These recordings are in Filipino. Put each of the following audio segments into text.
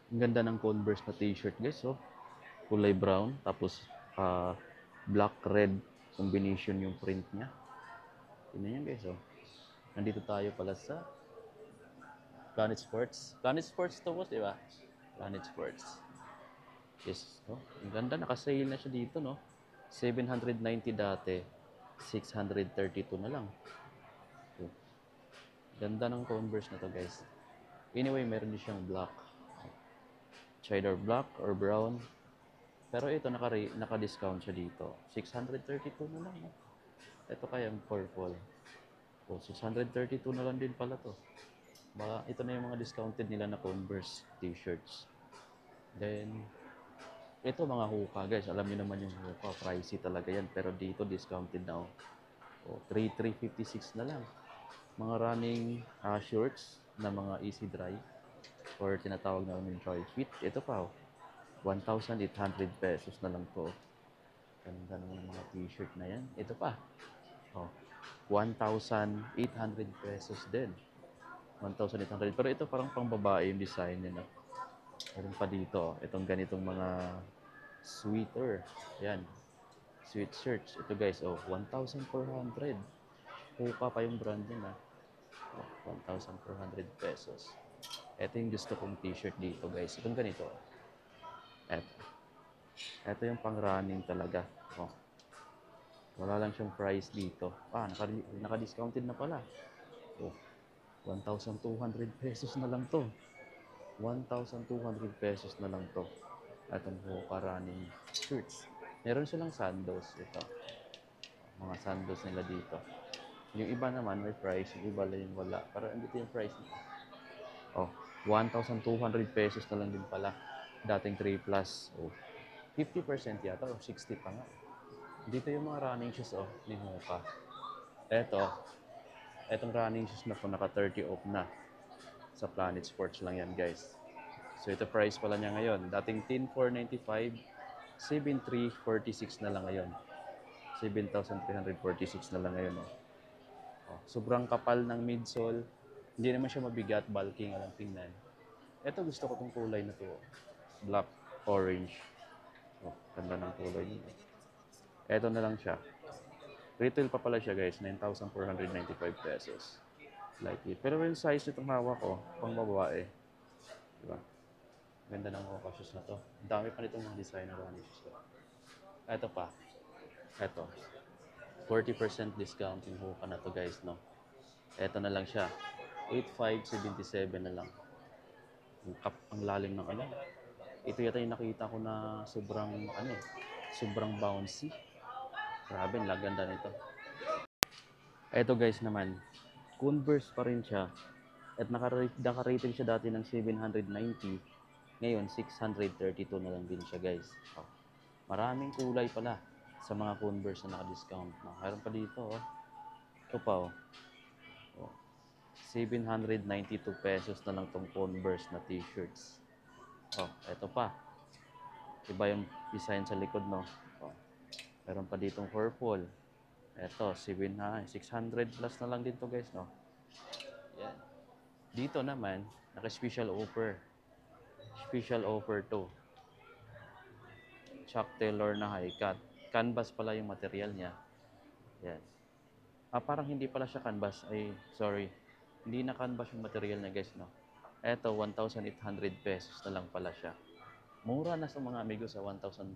Ang ganda ng Converse na t-shirt guys, oh. Kulay brown, tapos black red combination yung print niya. Tingnan yan guys, oh. Nandito tayo pala sa Planet Sports. Planet Sports to boss, di ba? Planet Sports. Yes, oh. Ang ganda, naka-sale na siya dito, no? 790 dati, 632 na lang. Oh. Ganda ng Converse na to guys. Anyway, meron din siyang black. Cheddar black or brown. Pero ito, naka-discount siya dito. 632 na lang. No? Ito kaya yung purple. Oh, 632 na lang din pala to. Baka ito na yung mga discounted nila na Converse t-shirts. Then, ito mga hoka guys. Alam niyo naman yung hoka. Pricey talaga yan. Pero dito, discounted na. Oh, 3,356 na lang. Mga running shorts na mga easy dry or tinatawag na namin dry fit. Ito pa, 1,800 pesos na lang to. Ganda ng mga t-shirt na yan. Ito pa, 1,800 pesos din. 1,800. Pero ito parang pang babae yung design niya. Meron pa dito, itong ganitong mga sweater. Yan, sweatshirts. Ito guys, 1,400. Hoka pa yung brand niya. 1,400 pesos. Ito yung gusto kong t-shirt dito guys. Itong ganito. Ito yung pang running talaga. Oh. Wala lang siyang price dito. Naka-discounted na pala. Oh, 1,200 pesos na lang to. 1,200 pesos na lang to. Itong Hoka running shirts. Meron silang sandals. Ito. Mga sandals nila dito. Yung iba naman may price. Yung iba lang yung wala. Pero andito yung price nila. Oh, 1,200 pesos na lang din pala. Dating 3 plus. Oh, 50% yata o 60 pa nga. Dito yung mga running shoes ni Hoka. Etong running shoes na po naka 30 off na. Sa Planet Sports lang yan guys. So ito price pala niya ngayon. Dating 10,495, 7,346 na lang ngayon. 7,346 na lang ngayon. Sobrang kapal ng midsole. Hindi naman siya mabigat, bulky nga lang tingnan. Ito gusto ko tong kulay na to. Black, orange. Ganda ng kulay niya. Ito na lang siya. Retail pa pala siya guys, 9,495 pesos. Like it. Pero yung size nitong hawak ko, pang babae. Diba? Ganda ng Hoka shoes na to. Ang dami pa nitong mga design na running shoes to. Ito pa. Ito. 40% discount yung Hoka na to guys, no? Ito na lang siya. 8,577 na lang. Ang lalim ng ano. Ito yata yung nakita ko na sobrang bouncy. Grabe, laganda nito. Ito guys naman, Converse pa rin siya. At naka-rating siya dati ng 790. Ngayon, 632 na lang din siya guys. Maraming kulay pala sa mga Converse na naka-discount. Mayroon pa dito. Ito pa. 792 pesos na lang tong Converse na t-shirts. Ito pa. Iba yung design sa likod, no? Meron pa ditong purple. Ito, 600 plus na lang din to guys, no? Yan. Dito naman, naka-special offer. Special offer to. Chuck Taylor na high cut. Canvas pala yung material niya. Yan. Parang hindi pala siya canvas. Sorry. Hindi na canvas yung material niya guys, no? Ito, 1,800 pesos na lang pala siya. Mura na sa mga amigo sa 1,800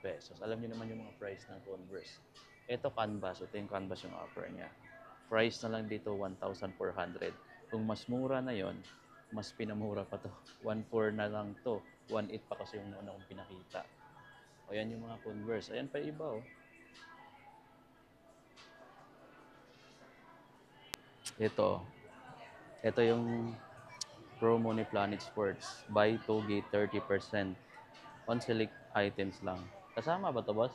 pesos. Alam niyo naman yung mga price ng Converse. Ito canvas. Ito yung canvas yung offer niya. Price na lang dito, 1,400. Kung mas mura na yon, mas pinamura pa to. 1,400 na lang to. 1,800 pa kasi yung una kong pinakita. O yan yung mga Converse. Ayan pa iba Ito yung promo ni Planet Sports. Buy 2 get 30% on select items lang. Kasama ba to boss?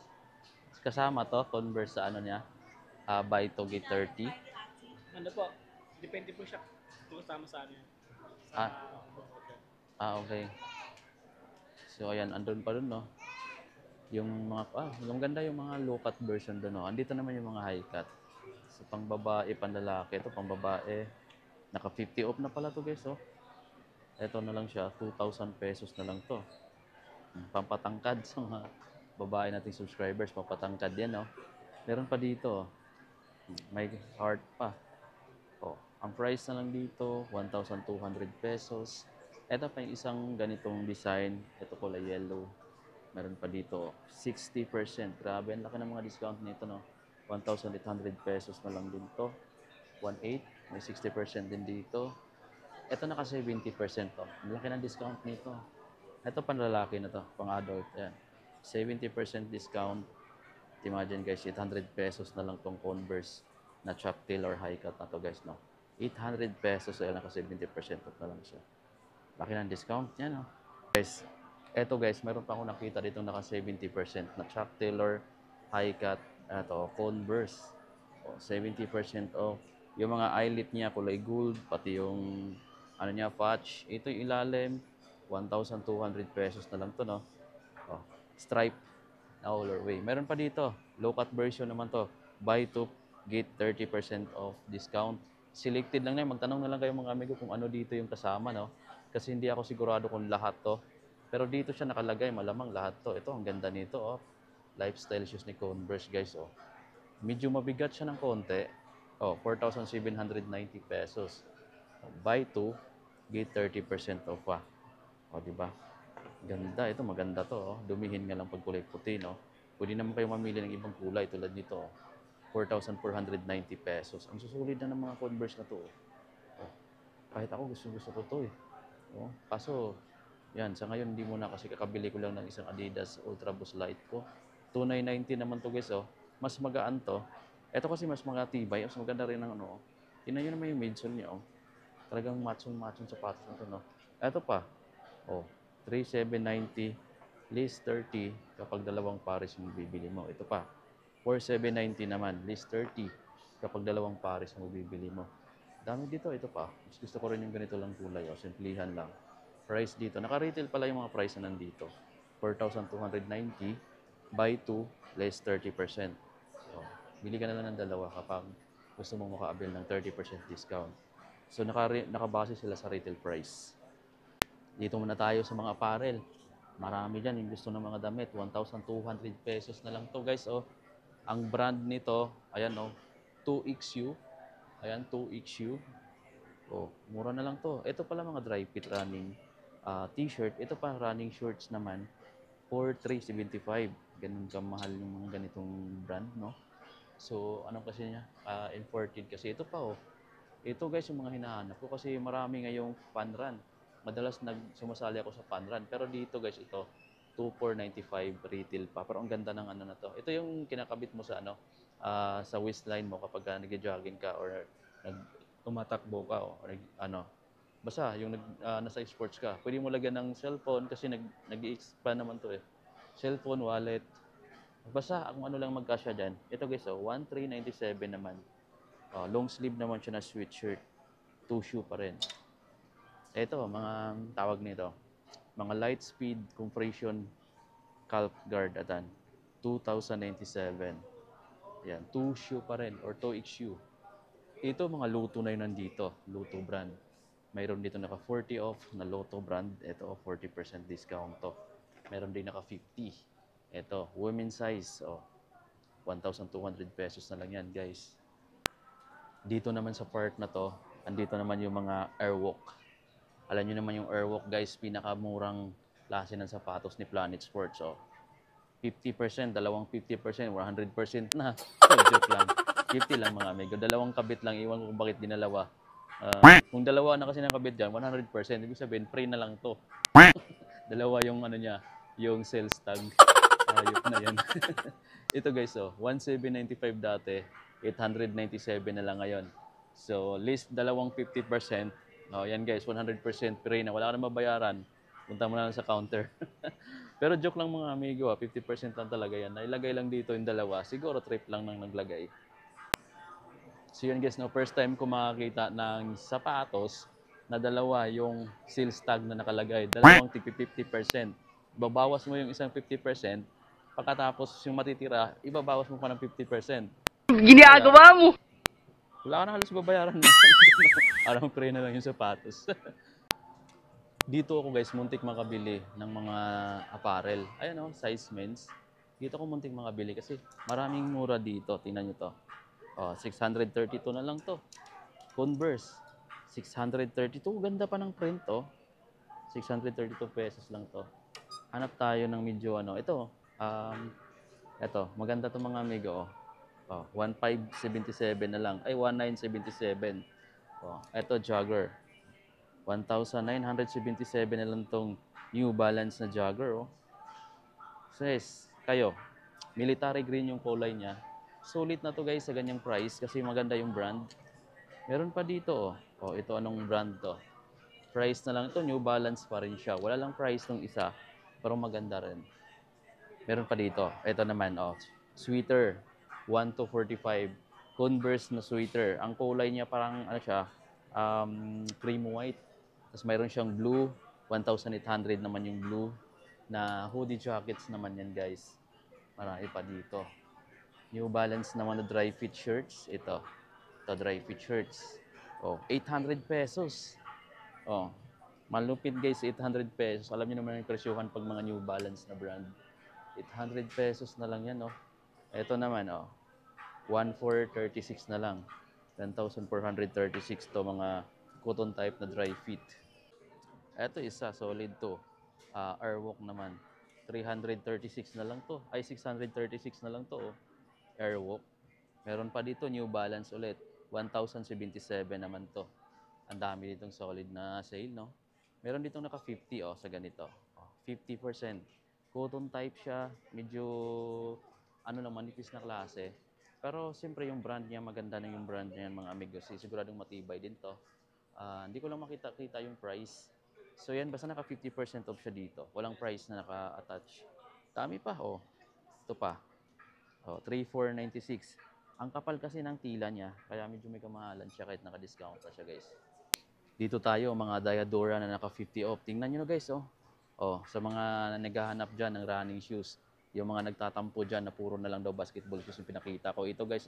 Kasama to, Converse sa ano niya? Buy 2 get 30. Ano po? Depende po siya kung kasama sa ano yan. Okay. So ayan, andun pa dun, no? Yung mga, yung ganda yung mga low cut version dun, no? Andito naman yung mga high cut. So pang babae, pang lalaki. Ito pang babae. Naka 50 off na pala to guys, oh. Ito na lang siya, 2,000 pesos na lang to. Pampatangkad sa mga babae nating subscribers, pampatangkad yan, oh. Meron pa dito, oh. May heart pa. Oh, ang price na lang dito, 1,200 pesos. Ito pa yung isang ganitong design. Ito kulay yellow. Meron pa dito, 60%. Grabe, ang laki ng mga discount nito, no? 1,800 pesos na lang din to. 1,800. May 60% din dito. Ito naka 70% to. Ang laki ng discount nito. Ito pang lalaki na to, pang adult. Ayan. 70% discount. Imagine guys, 800 pesos na lang tong Converse na chop tail or high cut na to guys, no? 800 pesos, ay naka 70% off na lang siya. Laki ng discount niya, no? Guys, eto guys, meron pa akong nakita dito naka 70% na chop tail or high cut, eto, Converse. O, 70% off. Yung mga eyelet niya, kulay gold, pati yung ano niya, patch. Ito yung ilalim, 1,200 pesos na lang to, no? O, stripe na colorway. Meron pa dito, low cut version naman to. Buy two, get 30% off discount. Selected lang na yun. Magtanong na lang kayo mga amigo kung ano dito yung kasama, no? Kasi hindi ako sigurado kung lahat to. Pero dito siya nakalagay, malamang lahat to. Ito, ang ganda nito, oh. Lifestyle shoes ni Converse, guys, oh. Medyo mabigat siya ng konti. Oh, 4,790 pesos. Buy two, get 30% off pa. Oh, di ba? Ganda, ito maganda to, oh. Dumihin nga lang pag kulay puti, no? Pwede naman kayo mamili ng ibang kulay tulad nito, oh. 4,490 pesos. Ang susulit na ng mga Converse na to, oh. Oh, kahit ako gusto ko to, eh. Oh, kaso, yan, sa ngayon hindi muna kasi kakabili ko lang ng isang Adidas Ultra Boost Light ko. 2,990 naman to guys, oh. Mas magaan to. Ito kasi mas matibay, mas maganda rin ng ano, oh. Tingnan nyo naman yung midsole niya, oh. Talagang matchong sapatos na to, no? Ito pa, oh. 3,790, list 30 kapag dalawang pares yung bibili mo. Ito pa, 4,790 naman, list 30 kapag dalawang pares yung bibili mo. Dami dito, ito pa. Mas gusto ko rin yung ganito lang kulay, oh. Simplihan lang. Price dito, naka-retail pala yung mga price na nandito. 4,290, buy 2, less 30%. So, bili ka na lang ng dalawa kapag gusto mong maka-avail ng 30% discount. So, nakabase sila sa retail price. Dito muna tayo sa mga apparel. Marami dyan yung gusto ng mga damit. 1,200 pesos na lang to guys. Oh. Ang brand nito, ayan oh, 2XU. Ayan, 2XU. Oh, mura na lang to. Ito pala mga dry fit running t-shirt. Ito pa running shorts naman. 4,375. Ganun kamahal yung mga ganitong brand, no? So, ano kasi niya? Imported kasi. Ito pa oh. Ito guys yung mga hinahanap ko kasi marami ngayong fun run. Madalas sumasali ako sa fun run. Pero dito guys, ito 2,495 retail pa. Pero ang ganda ng ano na to. Ito yung kinakabit mo sa ano, sa waistline mo kapag nag-jogging ka or tumatakbo ka o ano. Basta yung nasa sports ka. Pwede mo lagyan ng cellphone kasi nag-i-expand naman to eh. Cellphone, wallet. Basta kung ano lang magkasya dyan. Ito guys, 1,397 naman. Long sleeve naman siya na sweatshirt. 2 shoe pa rin. Ito, mga tawag nito. Mga light speed compression calf guard atan. 2,097. Yan, 2 shoe pa rin or 2X shoe. Ito mga Lotto na yun nandito. Lotto brand. Mayroon dito naka 40 off na Lotto brand. Ito, 40% discount to. Mayroon din naka 50. Ito, women's size. 1,200 pesos na lang yan, guys. Dito naman sa part na to, andito naman yung mga Airwalk. Alam nyo naman yung Airwalk, guys, pinakamurang klase ng sapatos ni Planet Sports. 50%, dalawang 50%, 100% na. Joke lang. 50 lang mga amigo. Dalawang kabit lang. Iwan ko kung bakit dinalawa. Kung dalawa na kasi ng kabit dyan, 100%. Ibig sabihin, free na lang to. Dalawa yung ano niya, yung sales tag. Ayok na yan. Ito guys, 1,795 dati. 897 na lang ngayon. So, list dalawang 50%. Yan guys, 100% free na. Wala ka na mabayaran. Punta mo na lang sa counter. Pero joke lang mga amigo, 50% lang talaga yan. Nailagay lang dito yung dalawa. Siguro trip lang nang naglagay. So yun guys, first time ko makakita ng sapatos na dalawa yung sales tag na nakalagay. Dalawang 50%. Babawas mo yung isang 50%. Pagkatapos yung matitira, ibabawas mo pa ng 50%. Ginagawa mo! Wala ka na halos babayaran mo. Parang free na lang yung sapatos. Dito ako guys, muntik makabili ng mga apparel. Ayan o, size men's. Dito ako muntik makabili kasi maraming mura dito. Tingnan nyo to. Oh, 632 na lang to. Converse, 632. Ganda pa ng print to. 632 pesos lang to. Hanap tayo ng medyo ano. Ito, maganda to mga amigo. Oh, 1577 na lang. Ay, 1977. Oh, ito jogger. 1977 na lang tong New Balance na jogger. Oh. Says, kayo, military green yung kulay niya. Sulit na to guys sa ganyang price kasi maganda yung brand. Meron pa dito. Oh, ito anong brand to? Price na lang ito, New Balance pa rin siya. Wala lang price nung isa, pero maganda rin. Meron pa dito. Ito naman, sweater. 1 to 45. Converse na sweater. Ang kulay niya parang, ano siya, cream white. Tapos mayroon siyang blue. 1,800 naman yung blue. Na hoodie jackets naman yan, guys. Marami pa dito. New Balance naman na dry fit shirts. Ito dry fit shirts. Oh, 800 pesos. Oh, malupit guys, 800 pesos. Alam niyo naman yung presyuhan pag mga New Balance na brand. 800 pesos na lang yan, oh. Ito naman, 1,436 na lang. 10,436 to mga cotton type na dry fit. Ito isa, solid to. Airwalk naman. 336 na lang to. Ay, 636 na lang to, oh. Airwalk. Meron pa dito, New Balance ulit. 1,077 naman to. Ang dami ditong solid na sale, no? Meron ditong naka 50 sa ganito. 50%. Cotton type siya, medyo ano lang manipis na klase. Pero siyempre yung brand niya, maganda na yung brand niya mga amigos. Siguradong matibay din to. Hindi ko lang makita yung price. So yan, basta naka 50% off siya dito. Walang price na naka-attach. Dami pa, Ito pa. 3,496. Ang kapal kasi ng tila niya, kaya medyo may kamahalan siya kahit naka-discount na siya, guys. Dito tayo, mga Diadora na naka 50 off. Tingnan nyo na guys, sa mga naghahanap dyan ng running shoes, yung mga nagtatampo dyan na puro na lang daw basketball shoes yung pinakita ko. Ito guys,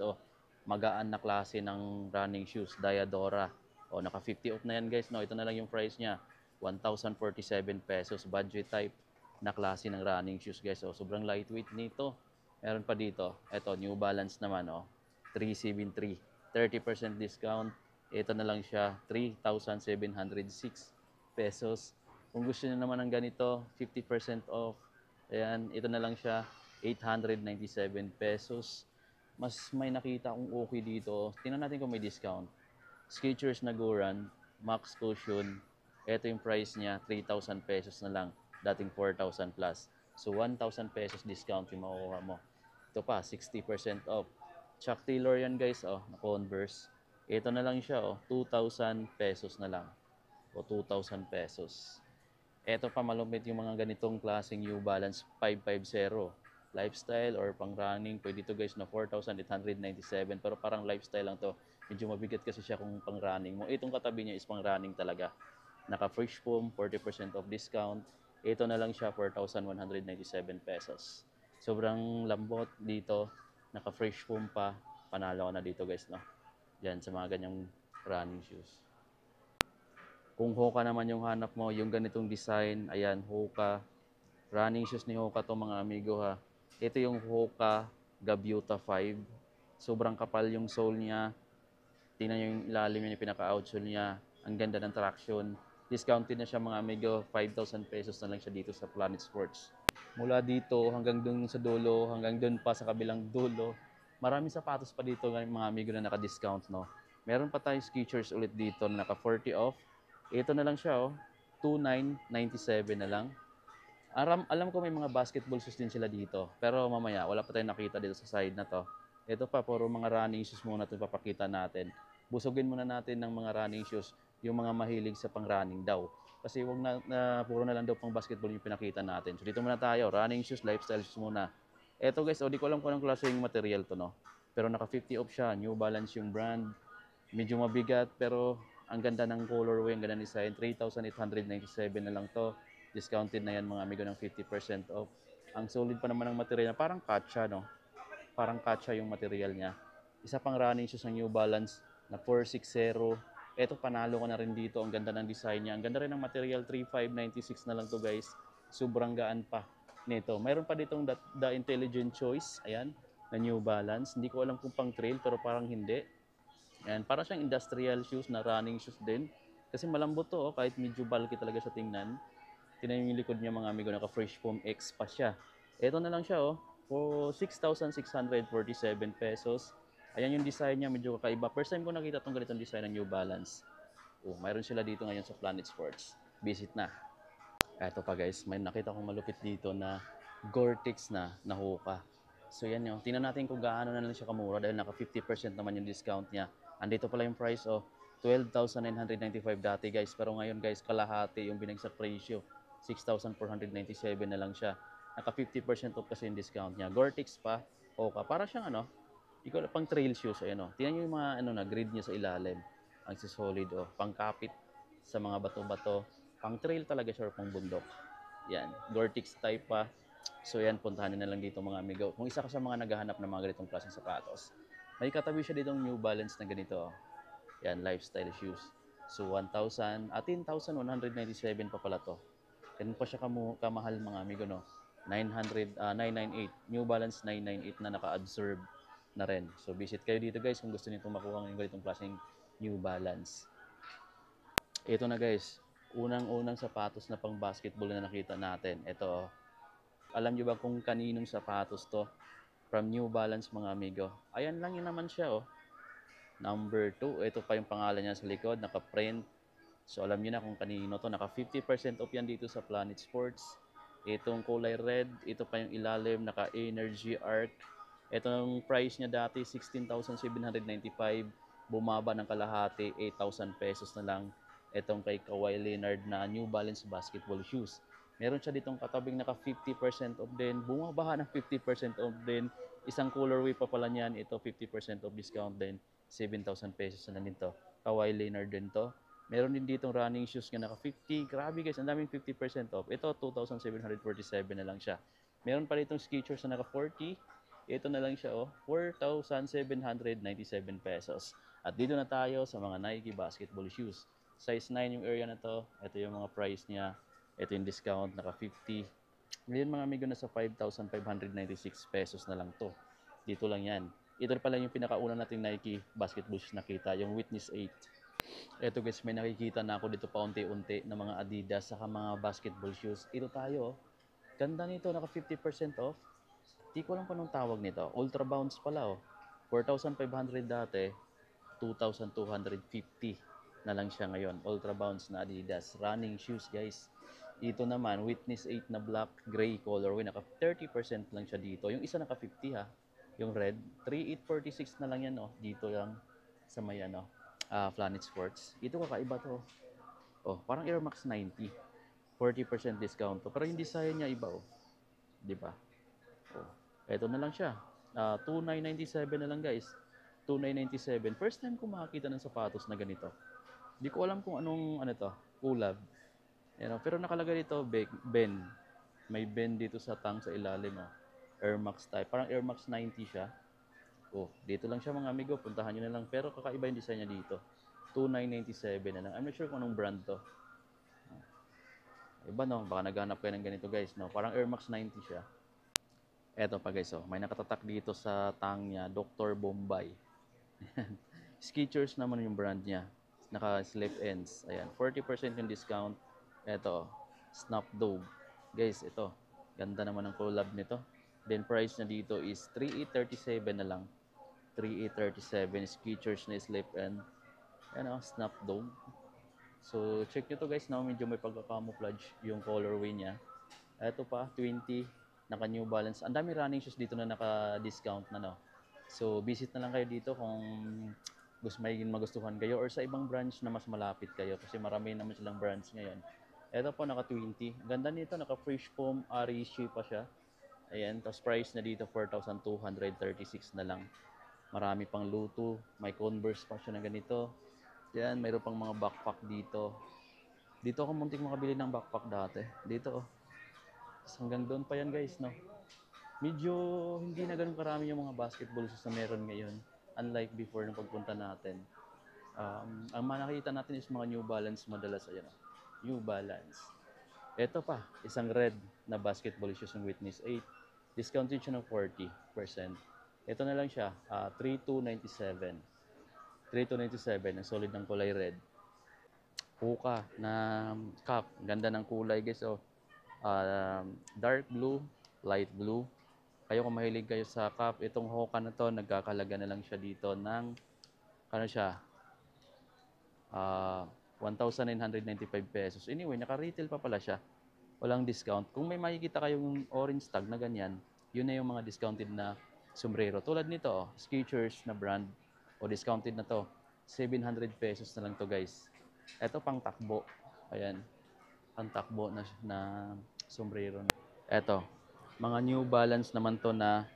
magaan na klase ng running shoes, Diadora. Naka 50 off na yan guys, no? Ito na lang yung price niya, 1,047 pesos, budget type na klase ng running shoes guys. Sobrang lightweight nito. Meron pa dito, ito, New Balance naman, 373, 30% discount. Ito na lang siya, 3,706 pesos. Kung gusto niyo naman ng ganito, 50% off. Ayan, ito na lang siya, 897 pesos. Mas may nakita akong okay dito. Tingnan natin kung may discount. Skechers na Goran, Max Cushion. Ito yung price niya, 3,000 pesos na lang. Dating 4,000 plus. So, 1,000 pesos discount yung makukuha mo. Ito pa, 60% off. Chuck Taylor yan guys, na Converse. Ito na lang siya, 2,000 pesos na lang. 2,000 pesos. Ito pa malupit yung mga ganitong klaseng New Balance 550. Lifestyle or pang running. Pwede ito guys na 4,897. Pero parang lifestyle lang to. Medyo mabigat kasi siya kung pang running mo. Itong katabi niya is pang running talaga. Naka fresh foam, 40% off discount. Ito na lang siya, 4,197 pesos. Sobrang lambot dito. Naka fresh foam pa. Panalo ko na dito guys, no? Yan, sa mga ganyang running shoes. Kung Hoka naman yung hanap mo, yung ganitong design, ayan, Hoka. Running shoes ni Hoka to mga amigo ha. Ito yung Hoka Gaviota 5. Sobrang kapal yung sole niya. Tingnan yung ilalim niya, yung pinaka-outsole niya. Ang ganda ng traction. Discounted na siya mga amigo. 5,000 pesos na lang siya dito sa Planet Sports. Mula dito hanggang dun sa dulo, hanggang dun pa sa kabilang dulo. Maraming sapatos pa dito ng mga amigo na naka-discount, no? Meron pa tayong Skechers ulit dito na naka 40 off. Ito na lang siya, 2,997 na lang. Alam ko may mga basketball shoes din sila dito. Pero mamaya, wala pa tayong nakita dito sa side na to. Ito pa, puro mga running shoes muna ito papakita natin. Busugin muna natin ng mga running shoes, yung mga mahilig sa pang-running daw. Kasi wag puro na lang daw pang basketball yung pinakita natin. So dito muna tayo, running shoes, lifestyle shoes muna. Eto guys, di ko alam kung anong klase yung material to, no? Pero naka 50 off siya, New Balance yung brand. Medyo mabigat pero ang ganda ng colorway, ang ganda ng design. 3,897 na lang to. Discounted na yan mga amigo ng 50% off. Ang solid pa naman ng material, parang katsa, no? Parang katsa yung material niya. Isa pang running shoes ng New Balance na 460. Ito, panalo ko na rin dito. Ang ganda ng design niya. Ang ganda rin ng material. 3596 na lang to guys. Sobrang gaan pa nito. Mayroon pa ditong the Intelligent Choice. Ayan, na New Balance. Hindi ko alam kung pang trail pero parang hindi. Ayan, para siyang industrial shoes na running shoes din. Kasi malambot to, oh, kahit medyo bulky talaga sa tingnan. Tingnan yung likod niya mga amigo, naka Fresh Foam X pa siya. Ito na lang siya, oh, for 6,647 pesos. Ayan yung design niya, medyo kakaiba. First time ko nakita tong ganitong design ng New Balance. Oh, mayroon sila dito ngayon sa Planet Sports. Visit na. Eto pa guys, may nakita kong malupit dito na Gore-Tex na Hoka. So yan yun. Tingnan natin kung gaano na lang siya kamura dahil naka 50% naman yung discount niya. Andito pala yung price of 12,995 dati guys. Pero ngayon guys, kalahati yung binagsak ratio. 6,497 na lang siya. Naka 50% off kasi yung discount niya. Gore-Tex pa, Hoka. Para siyang ano, di ko pang trail shoes. Ayan o. Tingnan nyo yung mga ano na, grid niya sa ilalim. Ang solid o. Pangkapit sa mga bato-bato. Pang trail talaga siya or pang bundok. Yan. Gore-Tex type pa. So yan, puntahan nyo na lang dito mga amigo. Kung isa ka sa mga naghahanap ng mga ganitong klaseng sapatos, may katabi siya dito ng New Balance na ganito. Yan, lifestyle shoes. So 10,197 pa pala to. Ganun pa siya kamahal mga amigo, no? 998. New Balance 998 na naka-absorb na rin. So visit kayo dito guys kung gusto niyo makuha ng ganitong klaseng New Balance. Ito na guys, unang-unang sapatos na pang basketball na nakita natin. Ito, alam nyo ba kung kaninong sapatos to? From New Balance mga amigo. Ayan lang yun naman siya oh. Number 2, ito pa yung pangalan niya sa likod, naka-print. So alam niyo na kung kanino to, naka 50% off yan dito sa Planet Sports. Itong kulay red, ito pa yung ilalim, naka Energy Arc. Itong price niya dati 16,795, bumaba ng kalahati, 8,000 pesos na lang. Itong kay Kawhi Leonard na New Balance basketball shoes. Meron siya ditong katabing naka 50% off din, bumaba ng 50% off din. Isang colorway pa pala niyan, ito 50% off discount din, 7,000 pesos na lang dito. Kawhi Leonard din to. Meron din ditong running shoes na naka 50. Grabe guys, ang daming 50% off. Ito 2,747 na lang siya. Meron pa ditong Skechers na naka 40. Ito na lang siya oh, 4,797 pesos. At dito na tayo sa mga Nike basketball shoes. Size 9 yung area na to. Ito yung mga price niya. Ito yung discount, naka 50. Ngayon mga amigo, nasa 5,596 pesos na lang to. Dito lang yan. Ito pala yung pinakauna nating Nike basketball shoes nakita, yung Witness 8. Eto guys, may nakikita na ako dito paunti-unti na mga Adidas saka mga basketball shoes. Ito tayo, ganda nito, naka 50% off. Di ko alam kung anong tawag nito. Ultra Bounce pala oh. 4,500 dati, 2,250 na lang siya ngayon. Ultra Bounce na Adidas. Running shoes guys. Ito naman, Witness 8 na black, gray colorway. Naka 30% lang siya dito. Yung isa naka 50 ha. Yung red, 3,846 na lang yan oh. Dito lang sa may ano. Planet Sports. Ito kakaiba to. Oh, parang Air Max 90. 40% discount to. Pero yung design niya iba oh. 'Di ba? Oh. Ito na lang siya. 2,997 na lang guys. 2,997. First time ko makakita ng sapatos na ganito. Hindi ko alam kung anong ano to, collab. Pero nakalagay dito Ben. May Ben dito sa tang sa ilalim oh. Air Max type. Parang Air Max 90 siya. Oh, dito lang siya mga amigo, puntahan nyo na lang. Pero kakaiba yung design niya dito. 2,997 na lang. I'm not sure kung anong brand to. Iba no, baka naghanap kayo ng ganito guys. No? Parang Air Max 90 siya. Eto pa guys, oh. May nakatatak dito sa tang niya, Dr. Bombay. Skechers naman yung brand niya. Naka-slip ends. Ayan, 40% yung discount. Eto, Snapdog. Guys, ito. Ganda naman ng collab nito. Then price na dito is 3,837 na lang. 3,837 Skechers na slip end. Ayan o, Snapdog. So, check nyo to guys na medyo may pagka-camouflage yung colorway niya. Ito pa, 20. Naka New Balance. Ang dami running shoes dito na naka-discount na no. So, visit na lang kayo dito kung may magustuhan kayo or sa ibang branch na mas malapit kayo kasi marami naman silang branch ngayon. Ito po, naka 20. Ganda nito, naka Fresh Foam, Arishi pa siya. Ayan, tapos price na dito 4,236 na lang. Marami pang luto, may Converse pa siya na ganito. Yan, mayroon pang mga backpack dito. Dito ako muntik makabili ng backpack dati. Dito oh. Hanggang doon pa yan guys, no. Medyo hindi na ganun karami yung mga basketball shoes na meron ngayon. Unlike before nung pagpunta natin. Ang nakikita natin is mga New Balance madalas. Ayan, oh. New Balance. Ito pa, isang red na basketball shoes ng Witness 8. Discounted siya ng 40%. Ito na lang siya, 3,297. 3,297, ang solid ng kulay red. Puka na cup. Ganda ng kulay guys. So, dark blue, light blue. Kayo kung mahilig kayo sa cup, itong Hoka na to, nagkakalaga na lang siya dito ng, ano siya, 1,995 pesos. Anyway, naka-retail pa pala siya. Walang discount. Kung may makikita kayong orange tag na ganyan, yun na yung mga discounted na sombrero. Tulad nito, oh, Skechers na brand, o discounted na to. 700 pesos na lang to guys. Ito pang takbo. Ayan. Pang takbo na sombrero. Ito. Mga New Balance naman to na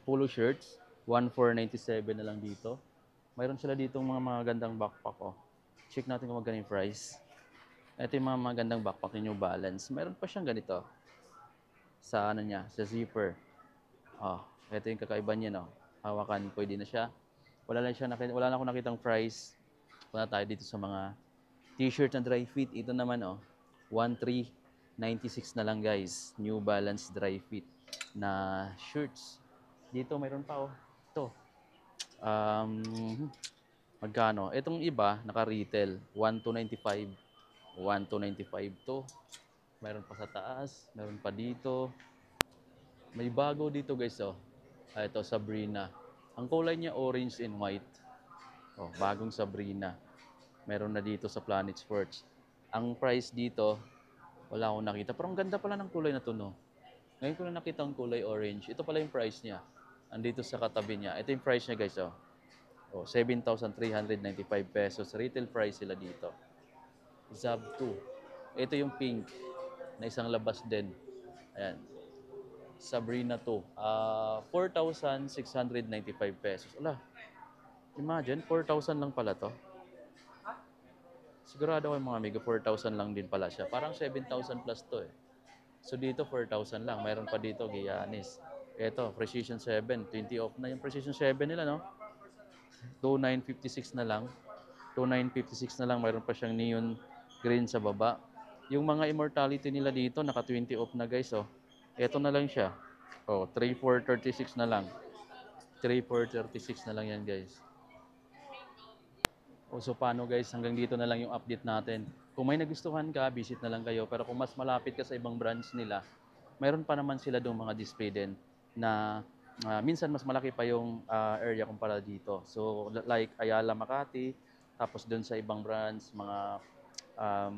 polo shirts. 1,497 na lang dito. Mayroon sila dito mga gandang backpack. Oh. Check natin kung magkano yung price. Ito yung mga magandang backpack ni New Balance. Meron pa siyang ganito. Sa ano niya, sa zipper. Oh, ito yung kakaiba niya, no. Hawakan, pwede na siya. Wala na akong nakitang price. Punta tayo dito sa mga t-shirt na dry fit. Ito naman, oh, 1,396 na lang, guys. New Balance dry fit na shirts. Dito mayroon pa, oh. Ito. Magkano? Itong iba, naka-retail. 1,295. 1,295 to. Mayroon pa sa taas. Mayroon pa dito. May bago dito guys, oh. Ito, Sabrina. Ang kulay niya orange and white. Oh, bagong Sabrina. Meron na dito sa Planet Sports. Ang price dito, wala akong nakita. Pero ang ganda pala ng kulay na to, no? Ngayon ko na nakita ang kulay orange. Ito pala yung price niya. Andito sa katabi niya. Ito yung price niya guys, oh. Oh, 7,395 pesos. Retail price sila dito. Zab 2. Ito yung pink na isang labas din. Ayan. Sabrina 2. 4,695 pesos. Ala, imagine, 4,000 lang pala to. Sigurado ko mga amigo, 4,000 lang din pala siya. Parang 7,000 plus to eh. So dito 4,000 lang. Mayroon pa dito, Giannis. Ito, Precision 7. 20 off na yung Precision 7 nila, no? 2,956 na lang. 2,956 na lang. Mayroon pa siyang neon green sa baba. Yung mga immortality nila dito, naka 20 off na guys, oh. Ito na lang siya. Oh, 3,436 na lang. 3,436 na lang yan guys. O so paano guys, hanggang dito na lang yung update natin. Kung may nagustuhan ka, visit na lang kayo. Pero kung mas malapit ka sa ibang branch nila, mayroon pa naman sila doong mga display din na minsan mas malaki pa yung area kumpara dito. So like Ayala, Makati, tapos doon sa ibang branch,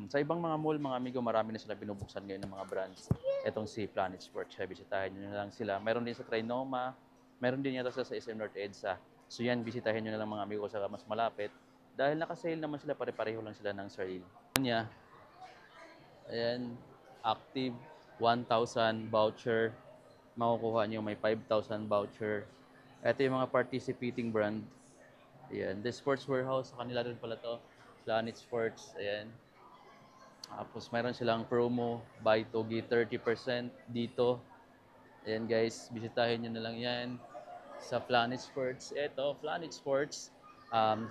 sa ibang mga mall, mga amigo, marami na sila binubuksan ngayon ng mga brands. Etong si Planet Sports, bisitahin nyo na lang sila. Meron din sa Trinoma, meron din yata sa SM North EDSA. So yan, bisitahin nyo na lang mga amigo sa mas malapit. Dahil naka-sale naman sila, pare-pareho lang sila ng sale. Ayan, active, 1,000 voucher. Makukuha nyo, may 5,000 voucher. Ito yung mga participating brand. Ayan, The Sports Warehouse, sa kanila rin pala to. Planet Sports, ayan. Tapos mayroon silang promo, buy to get 30% dito. Ayan guys, bisitahin nyo na lang yan sa Planet Sports. Ito, Planet Sports,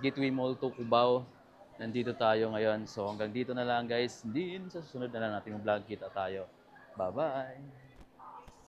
Gateway Mall to Cubao. Nandito tayo ngayon. So hanggang dito na lang guys. Din sa susunod na lang nating vlog, kita tayo. Bye-bye!